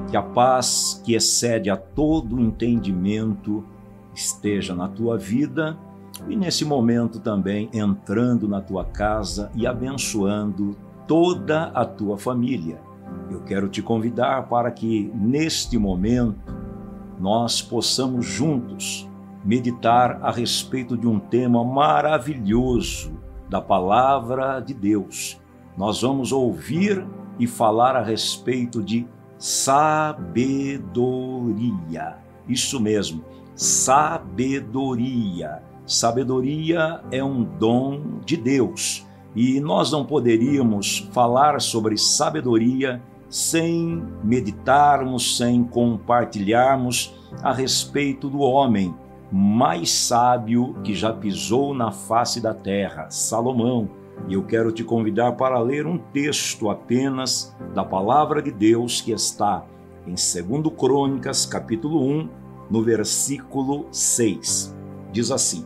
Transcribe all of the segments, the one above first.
Que a paz que excede a todo entendimento esteja na tua vida e nesse momento também entrando na tua casa e abençoando toda a tua família. Eu quero te convidar para que neste momento nós possamos juntos meditar a respeito de um tema maravilhoso da palavra de Deus. Nós vamos ouvir e falar a respeito de sabedoria. Isso mesmo, sabedoria. Sabedoria é um dom de Deus e nós não poderíamos falar sobre sabedoria sem meditarmos, sem compartilharmos a respeito do homem mais sábio que já pisou na face da terra, Salomão. E eu quero te convidar para ler um texto apenas da palavra de Deus que está em 2 Crônicas, capítulo 1, no versículo 6. Diz assim: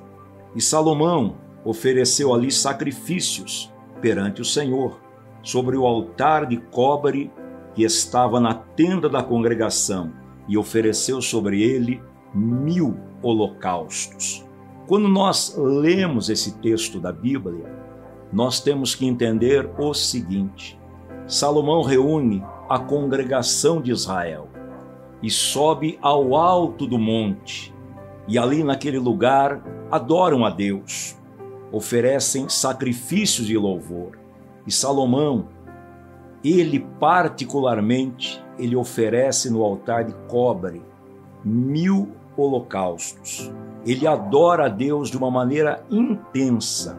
E Salomão ofereceu ali sacrifícios perante o Senhor, sobre o altar de cobre que estava na tenda da congregação, e ofereceu sobre ele 1000 holocaustos. Quando nós lemos esse texto da Bíblia, nós temos que entender o seguinte: Salomão reúne a congregação de Israel e sobe ao alto do monte, e ali naquele lugar adoram a Deus, oferecem sacrifícios de louvor. E Salomão, ele particularmente, ele oferece no altar de cobre 1000 holocaustos. Ele adora a Deus de uma maneira intensa.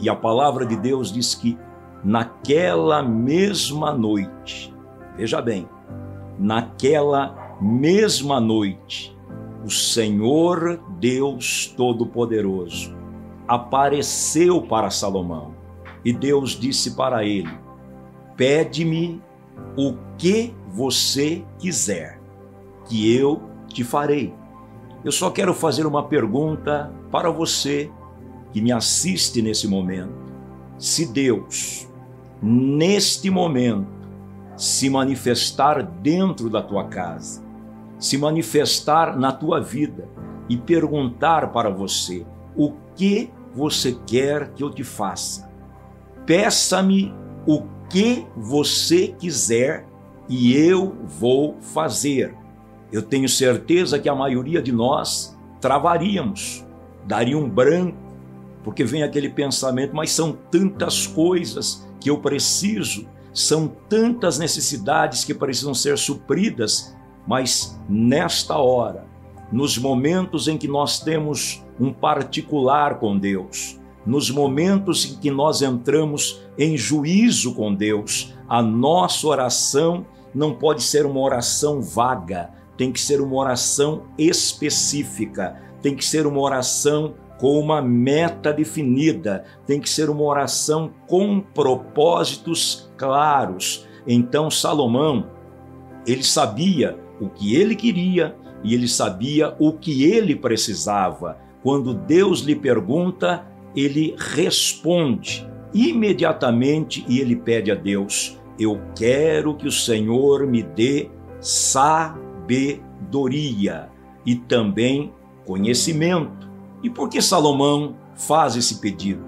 E a palavra de Deus diz que naquela mesma noite, veja bem, naquela mesma noite, o Senhor Deus Todo-Poderoso apareceu para Salomão e Deus disse para ele: pede-me o que você quiser, que eu te farei. Eu só quero fazer uma pergunta para você que me assiste nesse momento. Se Deus, neste momento, se manifestar dentro da tua casa, se manifestar na tua vida e perguntar para você: o que você quer que eu te faça? Peça-me o que você quiser e eu vou fazer. Eu tenho certeza que a maioria de nós travaríamos, daria um branco, porque vem aquele pensamento: mas são tantas coisas que eu preciso, são tantas necessidades que precisam ser supridas. Mas nesta hora, nos momentos em que nós temos um particular com Deus, nos momentos em que nós entramos em juízo com Deus, a nossa oração não pode ser uma oração vaga, tem que ser uma oração específica, tem que ser uma oração com uma meta definida, tem que ser uma oração com propósitos claros. Então Salomão, ele sabia o que ele queria e ele sabia o que ele precisava. Quando Deus lhe pergunta, ele responde imediatamente e ele pede a Deus: eu quero que o Senhor me dê sabedoria e também conhecimento. E por que Salomão faz esse pedido?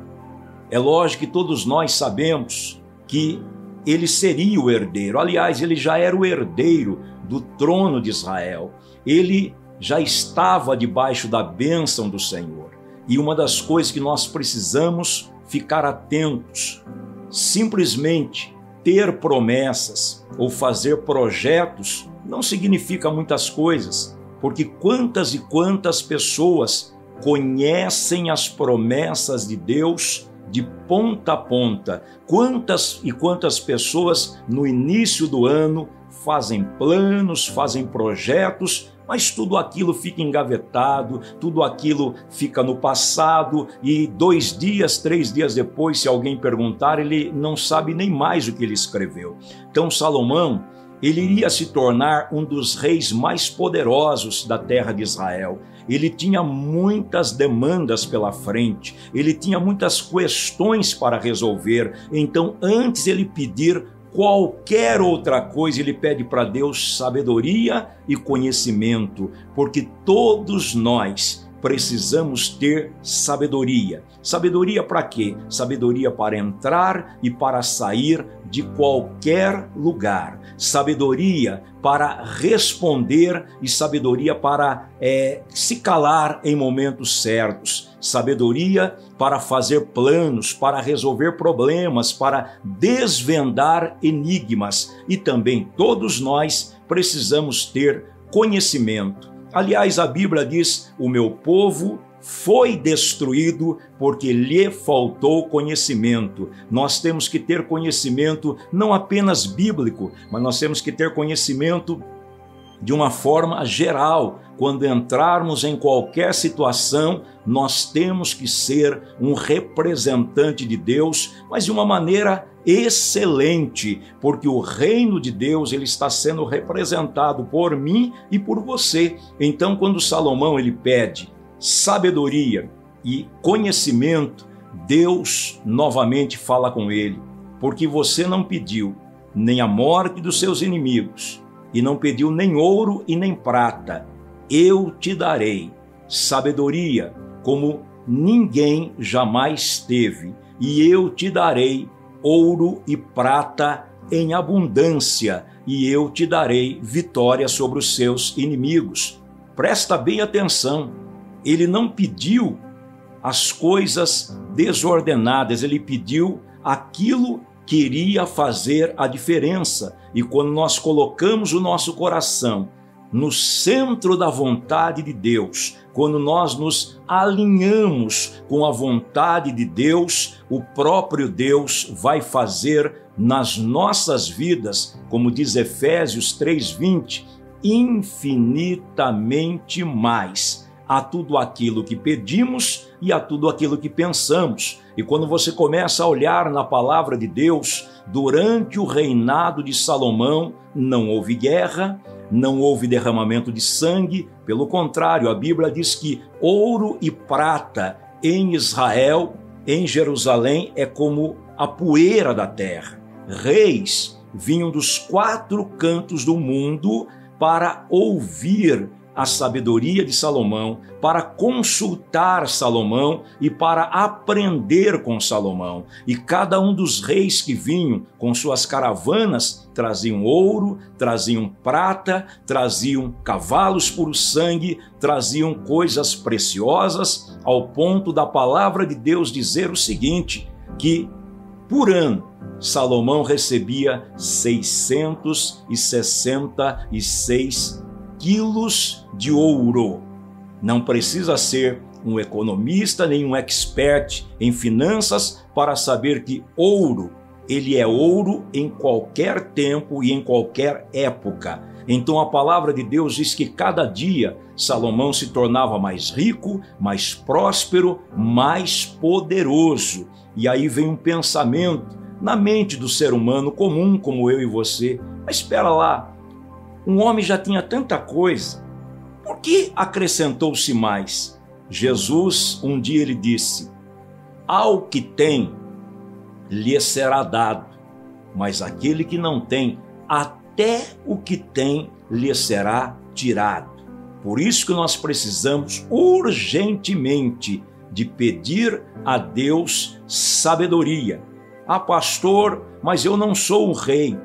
É lógico que todos nós sabemos que ele seria o herdeiro. Aliás, ele já era o herdeiro do trono de Israel. Ele já estava debaixo da bênção do Senhor. E uma das coisas que nós precisamos ficar atentos, simplesmente ter promessas ou fazer projetos não significa muitas coisas, porque quantas e quantas pessoas conhecem as promessas de Deus de ponta a ponta. Quantas e quantas pessoas no início do ano fazem planos, fazem projetos, mas tudo aquilo fica engavetado, tudo aquilo fica no passado e 2 dias, 3 dias depois, se alguém perguntar, ele não sabe nem mais o que ele escreveu. Então Salomão, ele iria se tornar um dos reis mais poderosos da terra de Israel. Ele tinha muitas demandas pela frente, ele tinha muitas questões para resolver. Então, antes ele pedir qualquer outra coisa, ele pede para Deus sabedoria e conhecimento, porque todos nós precisamos ter sabedoria. Sabedoria para quê? Sabedoria para entrar e para sair de qualquer lugar. Sabedoria para responder e sabedoria para se calar em momentos certos. Sabedoria para fazer planos, para resolver problemas, para desvendar enigmas. E também todos nós precisamos ter conhecimento. Aliás, a Bíblia diz: o meu povo foi destruído porque lhe faltou conhecimento. Nós temos que ter conhecimento não apenas bíblico, mas nós temos que ter conhecimento de uma forma geral. Quando entrarmos em qualquer situação, nós temos que ser um representante de Deus, mas de uma maneira excelente, porque o reino de Deus ele está sendo representado por mim e por você. Então, quando Salomão ele pede sabedoria e conhecimento, Deus novamente fala com ele: porque você não pediu nem a morte dos seus inimigos, e não pediu nem ouro e nem prata, eu te darei sabedoria como ninguém jamais teve, e eu te darei ouro e prata em abundância, e eu te darei vitória sobre os seus inimigos. Presta bem atenção, ele não pediu as coisas desordenadas, ele pediu aquilo que iria fazer a diferença. E quando nós colocamos o nosso coração no centro da vontade de Deus, quando nós nos alinhamos com a vontade de Deus, o próprio Deus vai fazer nas nossas vidas, como diz Efésios 3:20, infinitamente mais a tudo aquilo que pedimos e a tudo aquilo que pensamos. E quando você começa a olhar na palavra de Deus, durante o reinado de Salomão, não houve guerra, não houve derramamento de sangue. Pelo contrário, a Bíblia diz que ouro e prata em Israel, em Jerusalém, é como a poeira da terra. Reis vinham dos 4 cantos do mundo para ouvir a sabedoria de Salomão, para consultar Salomão e para aprender com Salomão. E cada um dos reis que vinham com suas caravanas traziam ouro, traziam prata, traziam cavalos por sangue, traziam coisas preciosas, ao ponto da palavra de Deus dizer o seguinte, que por ano Salomão recebia 666 quilos de ouro. Não precisa ser um economista nem um expert em finanças para saber que ouro, ele é ouro em qualquer tempo e em qualquer época. Então a palavra de Deus diz que cada dia Salomão se tornava mais rico, mais próspero, mais poderoso. E aí vem um pensamento na mente do ser humano comum como eu e você: mas espera lá, um homem já tinha tanta coisa, por que acrescentou-se mais? Jesus, um dia ele disse: ao que tem, lhe será dado, mas aquele que não tem, até o que tem lhe será tirado. Por isso que nós precisamos urgentemente de pedir a Deus sabedoria. Ah, pastor, mas eu não sou um rei.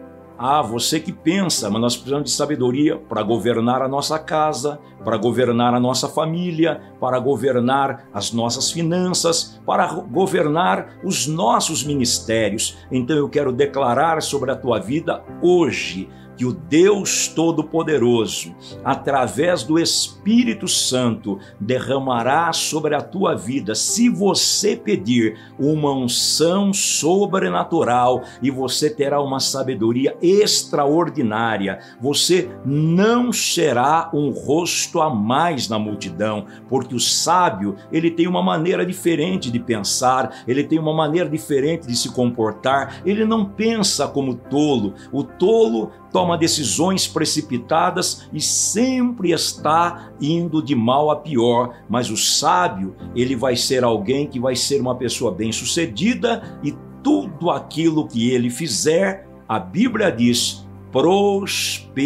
Ah, você que pensa, mas nós precisamos de sabedoria para governar a nossa casa, para governar a nossa família, para governar as nossas finanças, para governar os nossos ministérios. Então eu quero declarar sobre a tua vida hoje que o Deus Todo-Poderoso, através do Espírito Santo, derramará sobre a tua vida, se você pedir uma unção sobrenatural, e você terá uma sabedoria extraordinária. Você não será um rosto a mais na multidão, porque o sábio, ele tem uma maneira diferente de pensar, ele tem uma maneira diferente de se comportar, ele não pensa como tolo. O tolo toma decisões precipitadas e sempre está indo de mal a pior, mas o sábio, ele vai ser alguém que vai ser uma pessoa bem-sucedida, e tudo aquilo que ele fizer, A Bíblia diz: prosperará.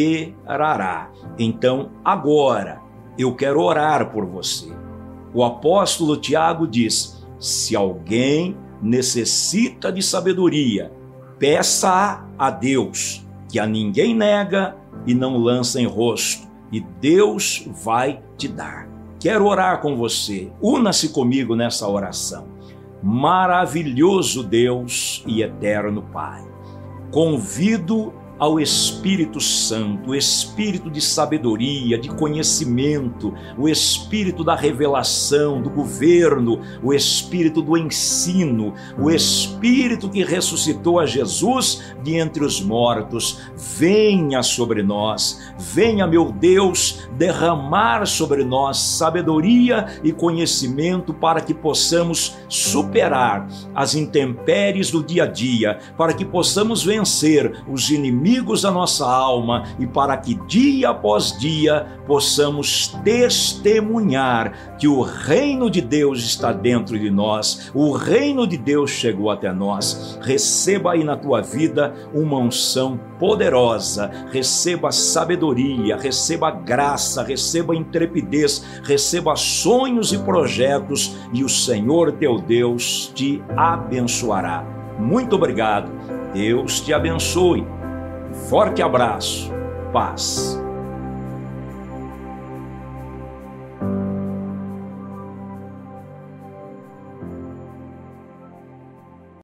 Então, agora, eu quero orar por você. O apóstolo Tiago diz: se alguém necessita de sabedoria, peça a Deus, que a ninguém nega e não lança em rosto, e Deus vai te dar. Quero orar com você. Una-se comigo nessa oração. Maravilhoso Deus e eterno Pai, convido ao Espírito Santo, o Espírito de sabedoria, de conhecimento, o Espírito da revelação, do governo, o Espírito do ensino, o Espírito que ressuscitou a Jesus de entre os mortos. Venha sobre nós, venha, meu Deus, derramar sobre nós sabedoria e conhecimento para que possamos superar as intempéries do dia a dia, para que possamos vencer os inimigos da nossa alma e para que dia após dia possamos testemunhar que o reino de Deus está dentro de nós, o reino de Deus chegou até nós. Receba aí na tua vida uma unção poderosa, receba sabedoria, receba graça, receba intrepidez, receba sonhos e projetos, e o Senhor teu Deus te abençoará. Muito obrigado, Deus te abençoe. Forte abraço, paz.